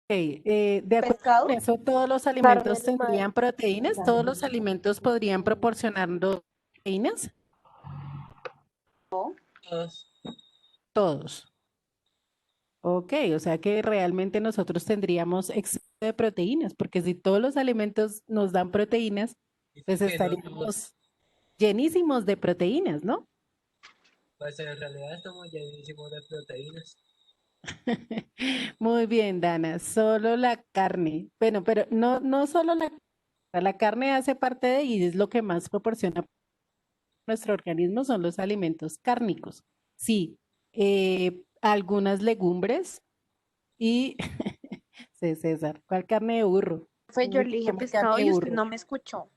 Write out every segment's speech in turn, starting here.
De acuerdo con Pescado, eso, todos los Carne alimentos animal. tendrían proteínas, todos los alimentos podrían proporcionarnos proteínas, ¿no? Todos. todos. Ok, o sea que realmente nosotros tendríamos exceso de proteínas, porque si todos los alimentos nos dan proteínas, Dice pues que no todos. estaríamos llenísimos de proteínas, ¿no? Pues en realidad estamos llenísimos de proteínas. Muy bien, Dana, solo la carne. Bueno, pero no solo la carne hace parte de y es lo que más proporciona a nuestro organismo son los alimentos cárnicos. Sí, algunas legumbres y, sí, César, ¿cuál carne de burro? Fue yo Dice le que dije come carne pescado de y usted burro. no me escuchó.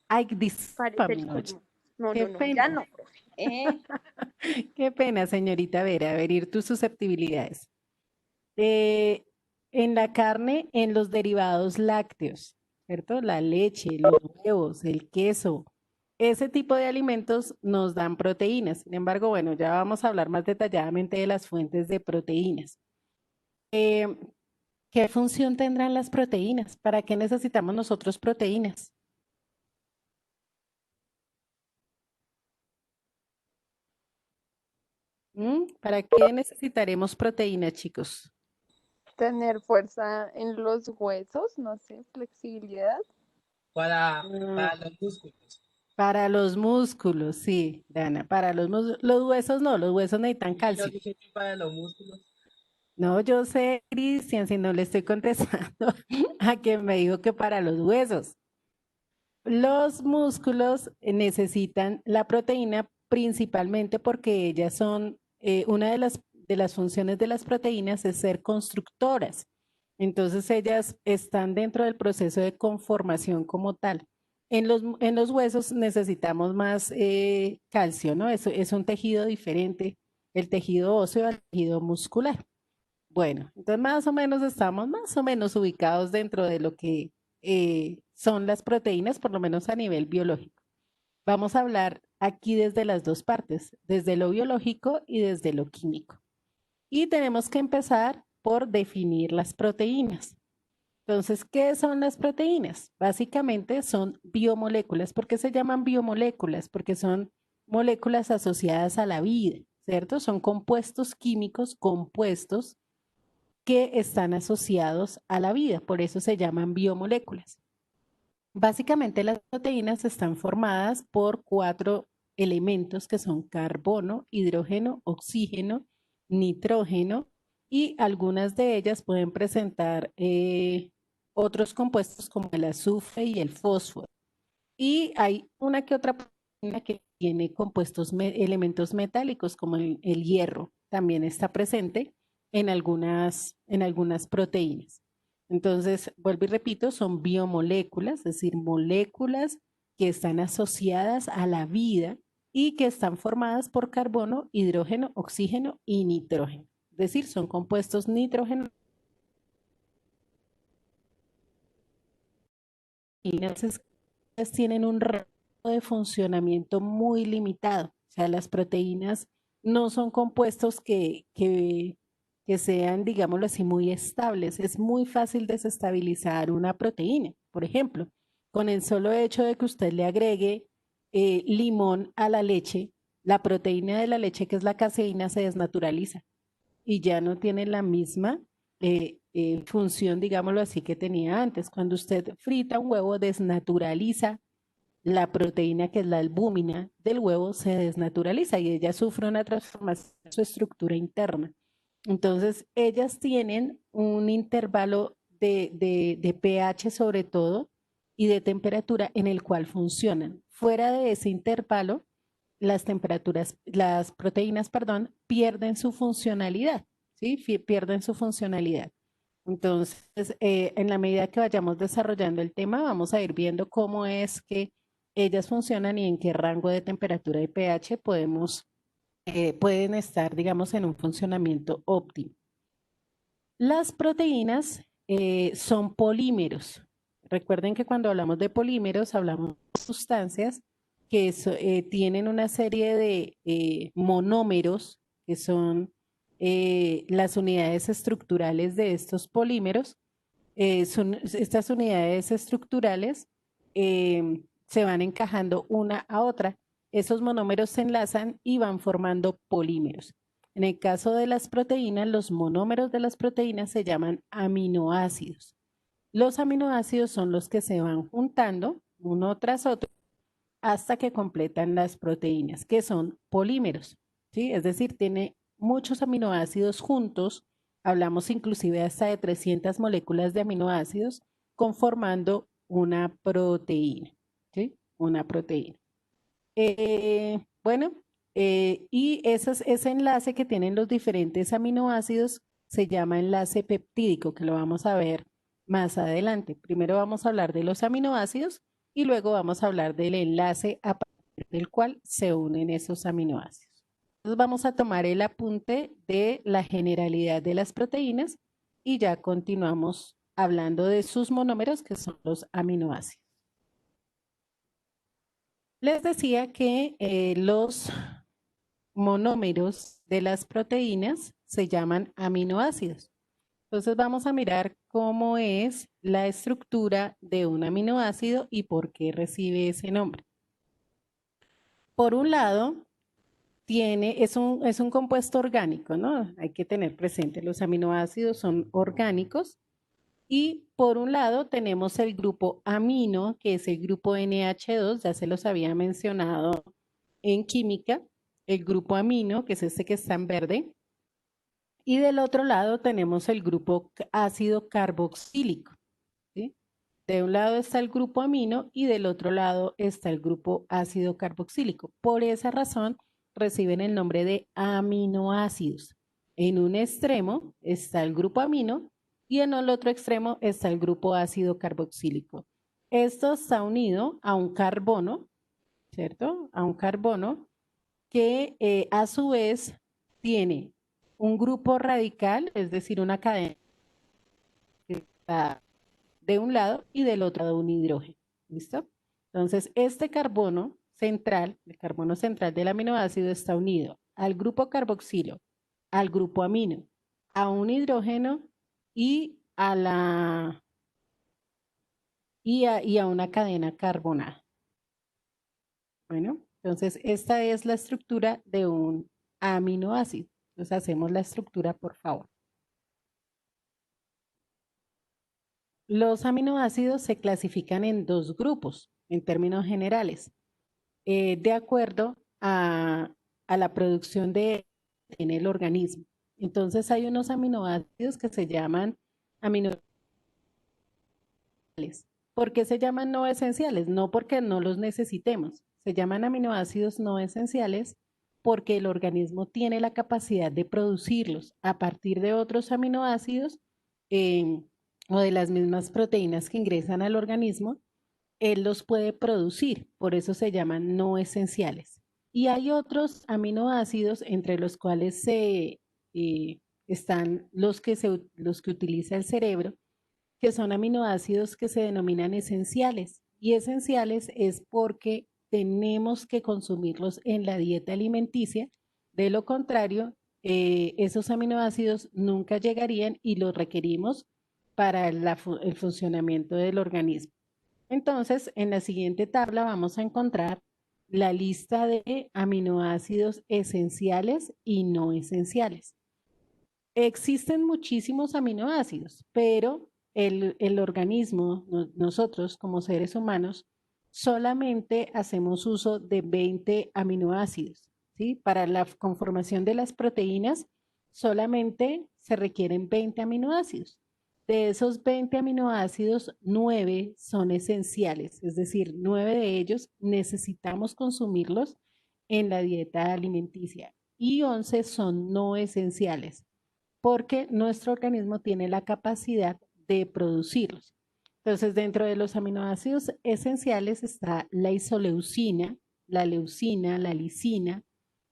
Ay, Parece discúlpame, el oye. colmo. No, Qué no, no, ya pena, no, profe. qué pena, señorita Vera, herir tus susceptibilidades. Eh, en la carne, en los derivados lácteos, ¿cierto? La leche, los huevos, el queso, ese tipo de alimentos nos dan proteínas. Sin embargo, bueno, ya vamos a hablar más detalladamente de las fuentes de proteínas. Eh, ¿Qué función tendrán las proteínas? ¿Para qué necesitamos nosotros proteínas? ¿Para qué necesitaremos proteínas, chicos? Tener fuerza en los huesos, no sé, flexibilidad. Para los músculos. Para los músculos, sí, Dana, para los músculos. Los huesos no, los huesos necesitan Y yo calcio. dije que para los músculos. No, yo sé, Cristian, si no le estoy contestando a quien me dijo que para los huesos. Los músculos necesitan la proteína principalmente porque ellas son, una de las funciones de las proteínas es ser constructoras. Entonces ellas están dentro del proceso de conformación como tal. En los huesos necesitamos más calcio, ¿no? Es un tejido diferente, el tejido óseo al tejido muscular. Bueno, entonces más o menos estamos más o menos ubicados dentro de lo que son las proteínas, por lo menos a nivel biológico. Vamos a hablar aquí desde las dos partes, desde lo biológico y desde lo químico. Y tenemos que empezar por definir las proteínas. Entonces, ¿qué son las proteínas? Básicamente son biomoléculas. ¿Por qué se llaman biomoléculas? Porque son moléculas asociadas a la vida, ¿cierto? Son compuestos químicos compuestos que están asociados a la vida, por eso se llaman biomoléculas. Básicamente las proteínas están formadas por cuatro elementos que son carbono, hidrógeno, oxígeno, nitrógeno y algunas de ellas pueden presentar otros compuestos como el azufre y el fósforo. Y hay una que otra proteína que tiene compuestos, elementos metálicos como el hierro, también está presente en algunas proteínas. Entonces, vuelvo y repito, son biomoléculas, es decir, moléculas que están asociadas a la vida y que están formadas por carbono, hidrógeno, oxígeno y nitrógeno. Es decir, son compuestos nitrógeno y tienen un rango de funcionamiento muy limitado. O sea, las proteínas no son compuestos que sean, digámoslo así, muy estables. Es muy fácil desestabilizar una proteína. Por ejemplo, con el solo hecho de que usted le agregue limón a la leche, la proteína de la leche, que es la caseína, se desnaturaliza y ya no tiene la misma función, digámoslo así, que tenía antes. Cuando usted frita un huevo, desnaturaliza la proteína que es la albúmina del huevo, se desnaturaliza y ella sufre una transformación en su estructura interna. Entonces, ellas tienen un intervalo de pH sobre todo y de temperatura en el cual funcionan. Fuera de ese intervalo, las temperaturas, las proteínas, perdón, pierden su funcionalidad, ¿sí? Pierden su funcionalidad. Entonces, en la medida que vayamos desarrollando el tema, vamos a ir viendo cómo es que ellas funcionan y en qué rango de temperatura y pH pueden estar, digamos, en un funcionamiento óptimo. Las proteínas son polímeros. Recuerden que cuando hablamos de polímeros, hablamos de sustancias que tienen una serie de monómeros, que son las unidades estructurales de estos polímeros, Estas unidades estructurales se van encajando una a otra. Esos monómeros se enlazan y van formando polímeros. En el caso de las proteínas, los monómeros de las proteínas se llaman aminoácidos. Los aminoácidos son los que se van juntando uno tras otro hasta que completan las proteínas, que son polímeros, ¿sí? Es decir, tiene muchos aminoácidos juntos, hablamos inclusive hasta de 300 moléculas de aminoácidos conformando una proteína, ¿sí? Una proteína. Bueno, y ese enlace que tienen los diferentes aminoácidos se llama enlace peptídico, que lo vamos a ver más adelante. Primero vamos a hablar de los aminoácidos y luego vamos a hablar del enlace a partir del cual se unen esos aminoácidos. Entonces vamos a tomar el apunte de la generalidad de las proteínas y ya continuamos hablando de sus monómeros, que son los aminoácidos. Les decía que los monómeros de las proteínas se llaman aminoácidos. Entonces vamos a mirar cómo es la estructura de un aminoácido y por qué recibe ese nombre. Por un lado, es un compuesto orgánico, ¿no? Hay que tener presente, los aminoácidos son orgánicos. Y por un lado tenemos el grupo amino, que es el grupo NH2, ya se los había mencionado en química, el grupo amino, que es este que está en verde. Y del otro lado tenemos el grupo ácido carboxílico, ¿sí? De un lado está el grupo amino y del otro lado está el grupo ácido carboxílico. Por esa razón reciben el nombre de aminoácidos. En un extremo está el grupo amino y en el otro extremo está el grupo ácido carboxílico. Esto está unido a un carbono, ¿cierto? A un carbono que a su vez tiene un grupo radical, es decir, una cadena que está de un lado y del otro lado un hidrógeno. ¿Listo? Entonces, este carbono central, el carbono central del aminoácido está unido al grupo carboxilo, al grupo amino, a un hidrógeno y a una cadena carbonada. Bueno, entonces esta es la estructura de un aminoácido. Entonces hacemos la estructura, por favor. Los aminoácidos se clasifican en dos grupos, en términos generales, de acuerdo a la producción en el organismo. Entonces hay unos aminoácidos que se llaman aminoácidos. ¿Por qué se llaman no esenciales? No porque no los necesitemos. Se llaman aminoácidos no esenciales porque el organismo tiene la capacidad de producirlos a partir de otros aminoácidos o de las mismas proteínas que ingresan al organismo. Él los puede producir, por eso se llaman no esenciales. Y hay otros aminoácidos entre los cuales están los que utiliza el cerebro, que son aminoácidos que se denominan esenciales. Y esenciales es porque tenemos que consumirlos en la dieta alimenticia. De lo contrario, esos aminoácidos nunca llegarían y los requerimos para el funcionamiento del organismo. Entonces, en la siguiente tabla vamos a encontrar la lista de aminoácidos esenciales y no esenciales. Existen muchísimos aminoácidos, pero el organismo, nosotros como seres humanos, solamente hacemos uso de 20 aminoácidos, ¿sí? Para la conformación de las proteínas, solamente se requieren 20 aminoácidos. De esos 20 aminoácidos, 9 son esenciales, es decir, 9 de ellos necesitamos consumirlos en la dieta alimenticia y 11 son no esenciales porque nuestro organismo tiene la capacidad de producirlos. Entonces, dentro de los aminoácidos esenciales está la isoleucina, la leucina, la lisina,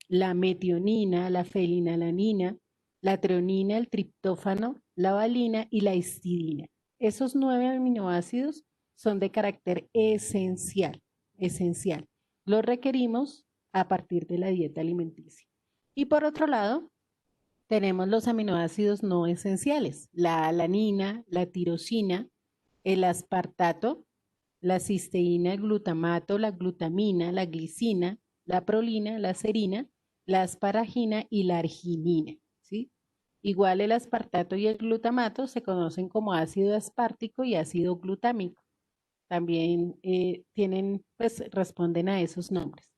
la metionina, la fenilalanina, la treonina, el triptófano, la valina y la histidina. Esos 9 aminoácidos son de carácter esencial, esencial. Los requerimos a partir de la dieta alimenticia. Y por otro lado, tenemos los aminoácidos no esenciales, la alanina, la tirosina, el aspartato, la cisteína, el glutamato, la glutamina, la glicina, la prolina, la serina, la asparagina y la arginina, ¿sí? Igual el aspartato y el glutamato se conocen como ácido aspartico y ácido glutámico. También tienen, pues responden a esos nombres.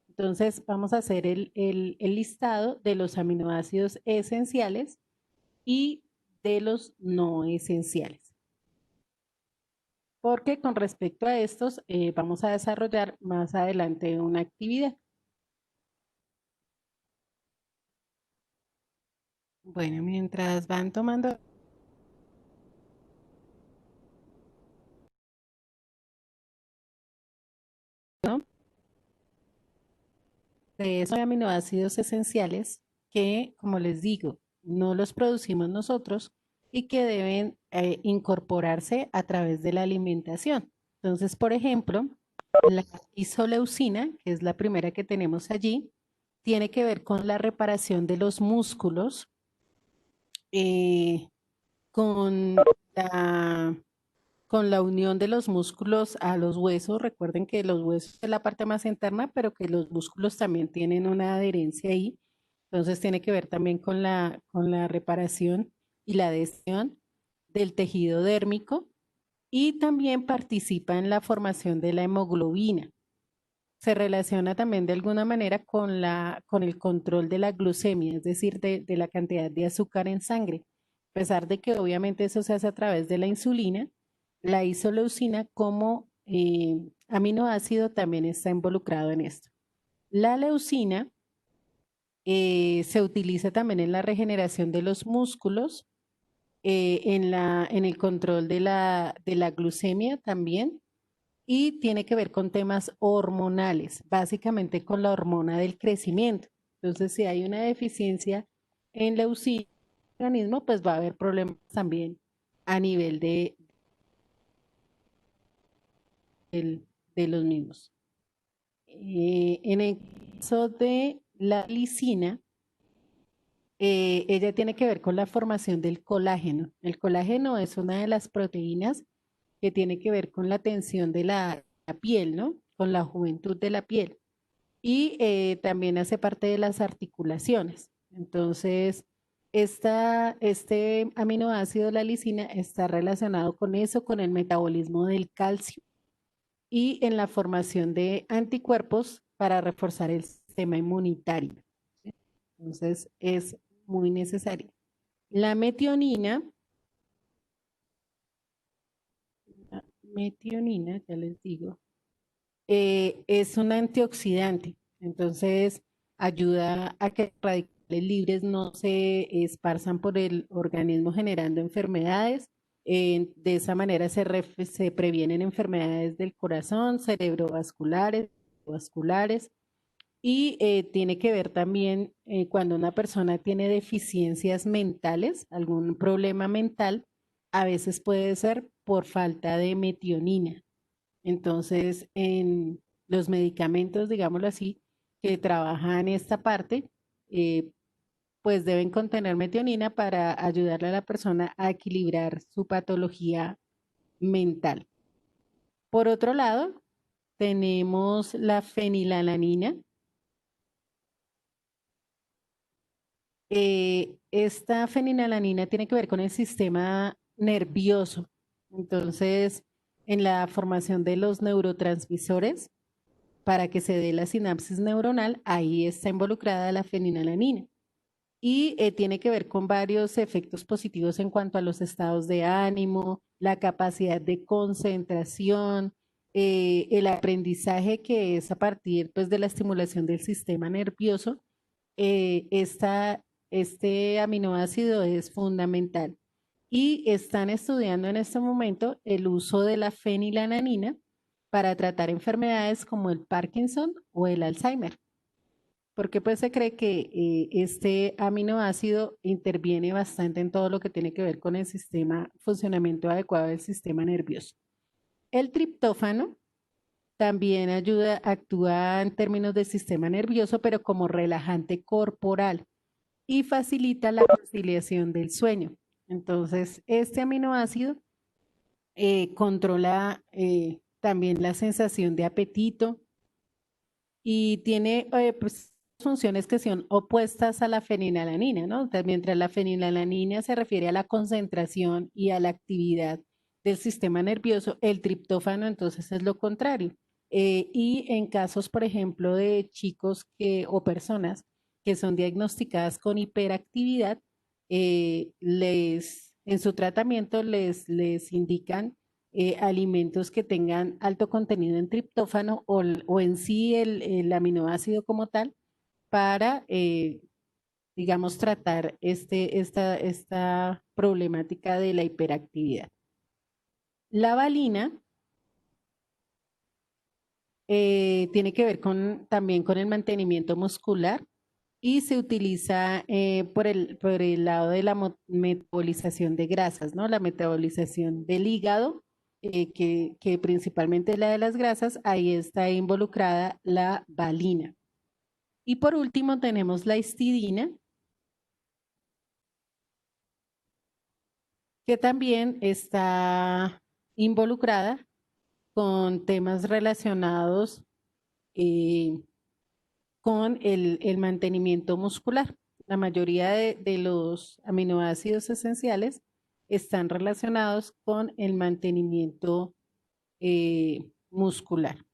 Entonces vamos a hacer el listado de los aminoácidos esenciales y de los no esenciales. Porque con respecto a estos vamos a desarrollar más adelante una actividad. Bueno, mientras van tomando... ¿no? De esos aminoácidos esenciales que, como les digo, no los producimos nosotros y que deben incorporarse a través de la alimentación. Entonces, por ejemplo, la isoleucina, que es la primera que tenemos allí, tiene que ver con la reparación de los músculos, con la, con la unión de los músculos a los huesos. Recuerden que los huesos es la parte más interna, pero que los músculos también tienen una adherencia ahí. Entonces tiene que ver también con la reparación y la adhesión del tejido dérmico y también participa en la formación de la hemoglobina. Se relaciona también de alguna manera con el control de la glucemia, es decir, de la cantidad de azúcar en sangre. A pesar de que obviamente eso se hace a través de la insulina, la isoleucina como aminoácido también está involucrado en esto. La leucina se utiliza también en la regeneración de los músculos, en el control de la glucemia también, y tiene que ver con temas hormonales, básicamente con la hormona del crecimiento. Entonces, si hay una deficiencia en leucina en el organismo, pues va a haber problemas también a nivel de los mismos. En el caso de la lisina, ella tiene que ver con la formación del colágeno. El colágeno es una de las proteínas que tiene que ver con la tensión de la piel, ¿no? Con la juventud de la piel. Y también hace parte de las articulaciones. Entonces, este aminoácido, la lisina, está relacionado con eso, con el metabolismo del calcio y en la formación de anticuerpos para reforzar el sistema inmunitario. ¿Sí? Entonces, es muy necesario. La metionina, ya les digo, es un antioxidante, entonces ayuda a que radicales libres no se esparzan por el organismo generando enfermedades. De esa manera se previenen enfermedades del corazón, cerebrovasculares, vasculares, y tiene que ver también cuando una persona tiene deficiencias mentales, algún problema mental, a veces puede ser por falta de metionina. Entonces, en los medicamentos, digámoslo así, que trabajan esta parte, eh, pues deben contener metionina para ayudarle a la persona a equilibrar su patología mental. Por otro lado, tenemos la fenilalanina. Esta fenilalanina tiene que ver con el sistema nervioso. Entonces, en la formación de los neurotransmisores, para que se dé la sinapsis neuronal, ahí está involucrada la fenilalanina. Y tiene que ver con varios efectos positivos en cuanto a los estados de ánimo, la capacidad de concentración, el aprendizaje que es a partir pues, de la estimulación del sistema nervioso. Este aminoácido es fundamental. Y están estudiando en este momento el uso de la fenilalanina para tratar enfermedades como el Parkinson o el Alzheimer, porque pues se cree que este aminoácido interviene bastante en todo lo que tiene que ver con el funcionamiento adecuado del sistema nervioso. El triptófano también actúa en términos del sistema nervioso, pero como relajante corporal. y facilita la conciliación del sueño. Entonces, este aminoácido controla también la sensación de apetito y tiene pues, funciones que son opuestas a la fenilalanina, ¿no? Entonces, mientras la fenilalanina se refiere a la concentración y a la actividad del sistema nervioso, el triptófano entonces es lo contrario. Y en casos, por ejemplo, de chicos o personas que son diagnosticadas con hiperactividad, en su tratamiento les indican alimentos que tengan alto contenido en triptófano o en sí el aminoácido como tal para, digamos, tratar esta problemática de la hiperactividad. La valina tiene que ver también con el mantenimiento muscular y se utiliza por el lado de la metabolización de grasas, ¿no? La metabolización del hígado, que principalmente es la de las grasas, ahí está involucrada la valina. Y por último tenemos la histidina, que también está involucrada con temas relacionados con el mantenimiento muscular. La mayoría de los aminoácidos esenciales están relacionados con el mantenimiento muscular.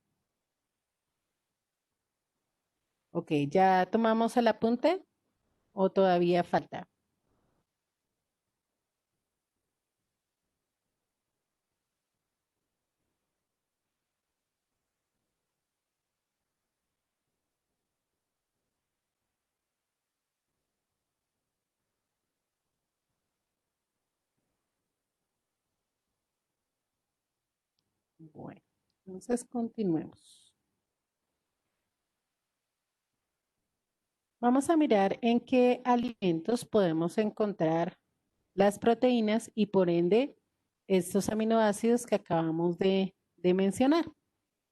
Ok, ¿ya tomamos el apunte o todavía falta? Bueno, entonces continuemos. Vamos a mirar en qué alimentos podemos encontrar las proteínas y por ende estos aminoácidos que acabamos de mencionar.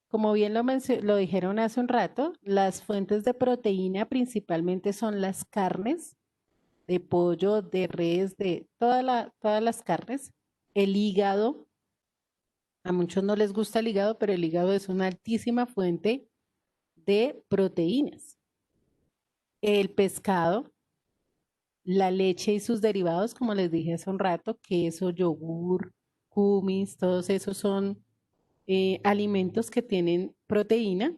Como bien lo dijeron hace un rato, las fuentes de proteína principalmente son las carnes, de pollo, de res, de todas las carnes, el hígado. A muchos no les gusta el hígado, pero el hígado es una altísima fuente de proteínas. El pescado, la leche y sus derivados, como les dije hace un rato, queso, yogur, kumis, todos esos son alimentos que tienen proteína.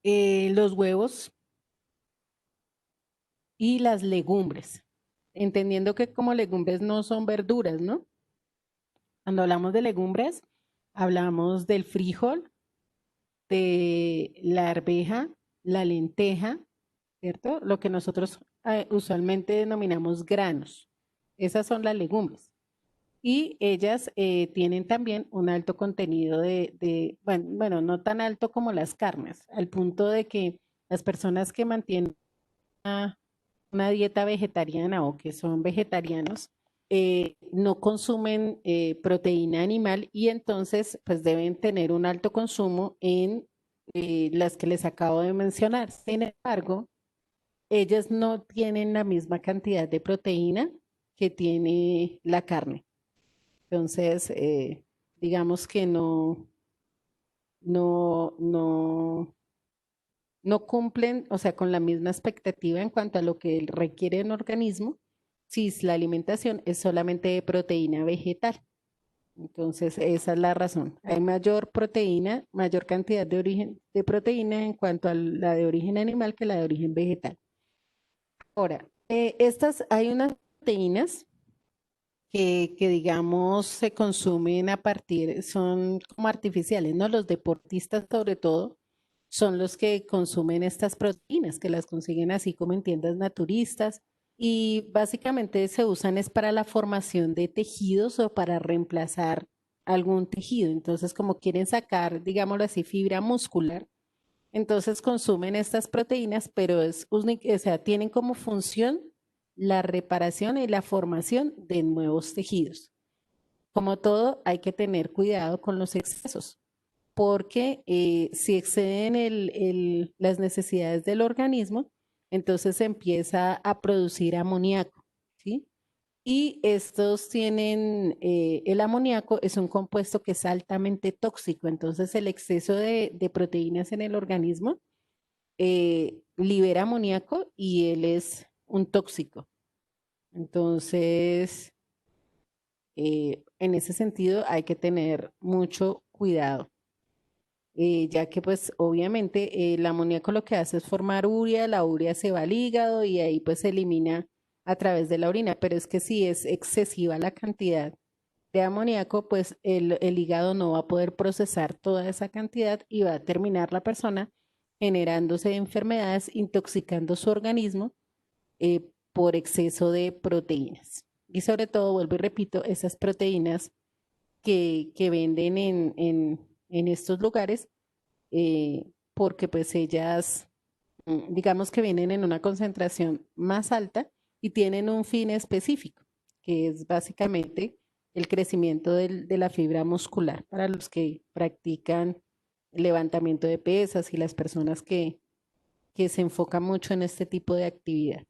Los huevos y las legumbres, entendiendo que como legumbres no son verduras, ¿no? Cuando hablamos de legumbres, hablamos del frijol, de la arveja, la lenteja, ¿cierto? Lo que nosotros usualmente denominamos granos. Esas son las legumbres. Y ellas tienen también un alto contenido bueno, no tan alto como las carnes, al punto de que las personas que mantienen una dieta vegetariana o que son vegetarianos, no consumen proteína animal y entonces pues deben tener un alto consumo en las que les acabo de mencionar. Sin embargo, ellas no tienen la misma cantidad de proteína que tiene la carne. Entonces, digamos que no, no, no cumplen, o sea, con la misma expectativa en cuanto a lo que requiere un organismo si la alimentación es solamente de proteína vegetal. Entonces, esa es la razón. Hay mayor proteína, mayor cantidad de origen de proteína en cuanto a la de origen animal que la de origen vegetal. Ahora, hay unas proteínas que digamos se consumen son como artificiales, ¿no? Los deportistas sobre todo son los que consumen estas proteínas, que las consiguen así como en tiendas naturistas y básicamente se usan es para la formación de tejidos o para reemplazar algún tejido. Entonces, como quieren sacar, digámoslo así, fibra muscular, entonces consumen estas proteínas, pero o sea, tienen como función la reparación y la formación de nuevos tejidos. Como todo, hay que tener cuidado con los excesos porque si exceden las necesidades del organismo, entonces se empieza a producir amoníaco, ¿sí? Y estos tienen, el amoníaco es un compuesto que es altamente tóxico, entonces el exceso de proteínas en el organismo libera amoníaco y él es un tóxico. Entonces, en ese sentido hay que tener mucho cuidado, ya que pues obviamente el amoníaco lo que hace es formar urea, la urea se va al hígado y ahí pues se elimina a través de la orina, pero es que si es excesiva la cantidad de amoníaco, pues el hígado no va a poder procesar toda esa cantidad y va a terminar la persona generándose enfermedades, intoxicando su organismo por exceso de proteínas. Y sobre todo, vuelvo y repito, esas proteínas que venden en estos lugares, porque pues ellas, digamos que vienen en una concentración más alta y tienen un fin específico, que es básicamente el crecimiento de la fibra muscular para los que practican levantamiento de pesas y las personas que se enfocan mucho en este tipo de actividad.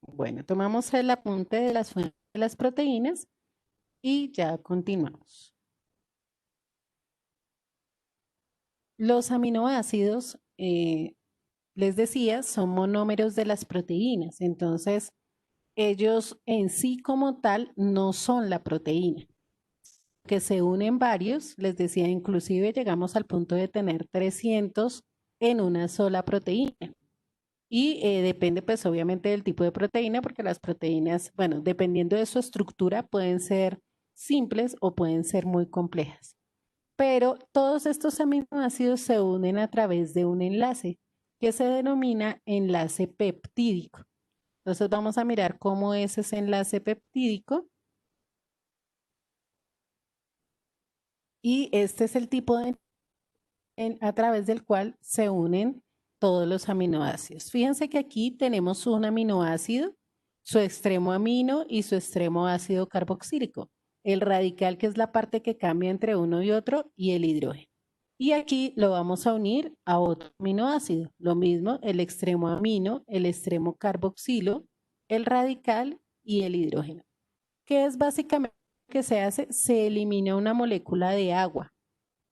Bueno, tomamos el apunte de las fuentes de las proteínas y ya continuamos. Los aminoácidos, les decía, son monómeros de las proteínas, entonces ellos en sí como tal no son la proteína, que se unen varios, les decía, inclusive llegamos al punto de tener 300 en una sola proteína. Y depende pues obviamente del tipo de proteína, porque las proteínas, bueno, dependiendo de su estructura, pueden ser simples o pueden ser muy complejas. Pero todos estos aminoácidos se unen a través de un enlace que se denomina enlace peptídico. Entonces vamos a mirar cómo es ese enlace peptídico. Y este es el tipo de a través del cual se unen todos los aminoácidos. Fíjense que aquí tenemos un aminoácido, su extremo amino y su extremo ácido carboxílico. El radical, que es la parte que cambia entre uno y otro, y el hidrógeno. Y aquí lo vamos a unir a otro aminoácido. Lo mismo, el extremo amino, el extremo carboxilo, el radical y el hidrógeno. ¿Qué es básicamente lo que se hace? Se elimina una molécula de agua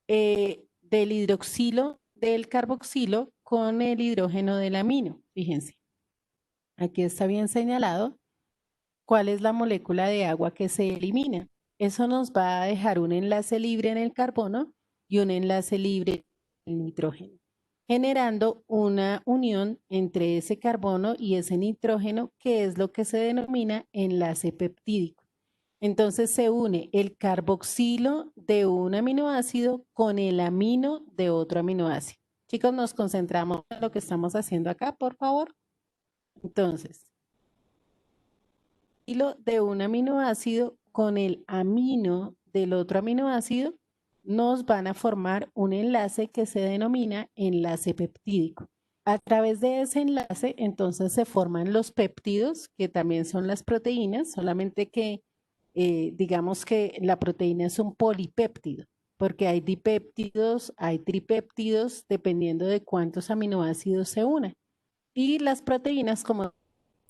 del hidroxilo del carboxilo con el hidrógeno del amino. Fíjense, aquí está bien señalado cuál es la molécula de agua que se elimina. Eso nos va a dejar un enlace libre en el carbono y un enlace libre en el nitrógeno, generando una unión entre ese carbono y ese nitrógeno, que es lo que se denomina enlace peptídico. Entonces se une el carboxilo de un aminoácido con el amino de otro aminoácido. Chicos, nos concentramos en lo que estamos haciendo acá, por favor. Entonces, hilo de un aminoácido con el amino del otro aminoácido nos van a formar un enlace que se denomina enlace peptídico. A través de ese enlace, entonces se forman los péptidos, que también son las proteínas, solamente que digamos que la proteína es un polipéptido, porque hay dipéptidos, hay tripéptidos, dependiendo de cuántos aminoácidos se unan. Y las proteínas, como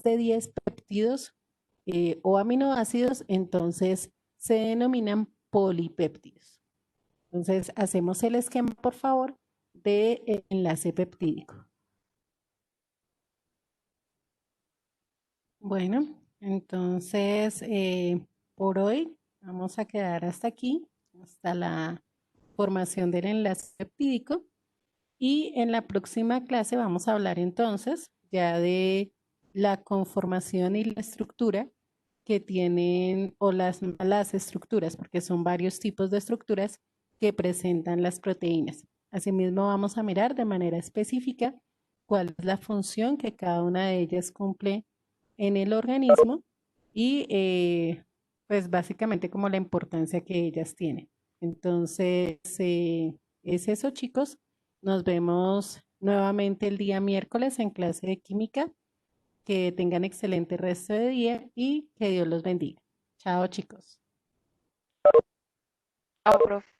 de 10 péptidos o aminoácidos, entonces se denominan polipéptidos. Entonces, hacemos el esquema, por favor, de enlace peptídico. Bueno, entonces, por hoy vamos a quedar hasta aquí, hasta la formación del enlace peptídico. Y en la próxima clase vamos a hablar entonces ya de la conformación y la estructura que tienen, o las estructuras, porque son varios tipos de estructuras que presentan las proteínas. Asimismo, vamos a mirar de manera específica cuál es la función que cada una de ellas cumple en el organismo y pues básicamente como la importancia que ellas tienen. Entonces, es eso, chicos. Nos vemos nuevamente el día miércoles en clase de química. Que tengan excelente resto de día y que Dios los bendiga. Chao, chicos. Chao, profe.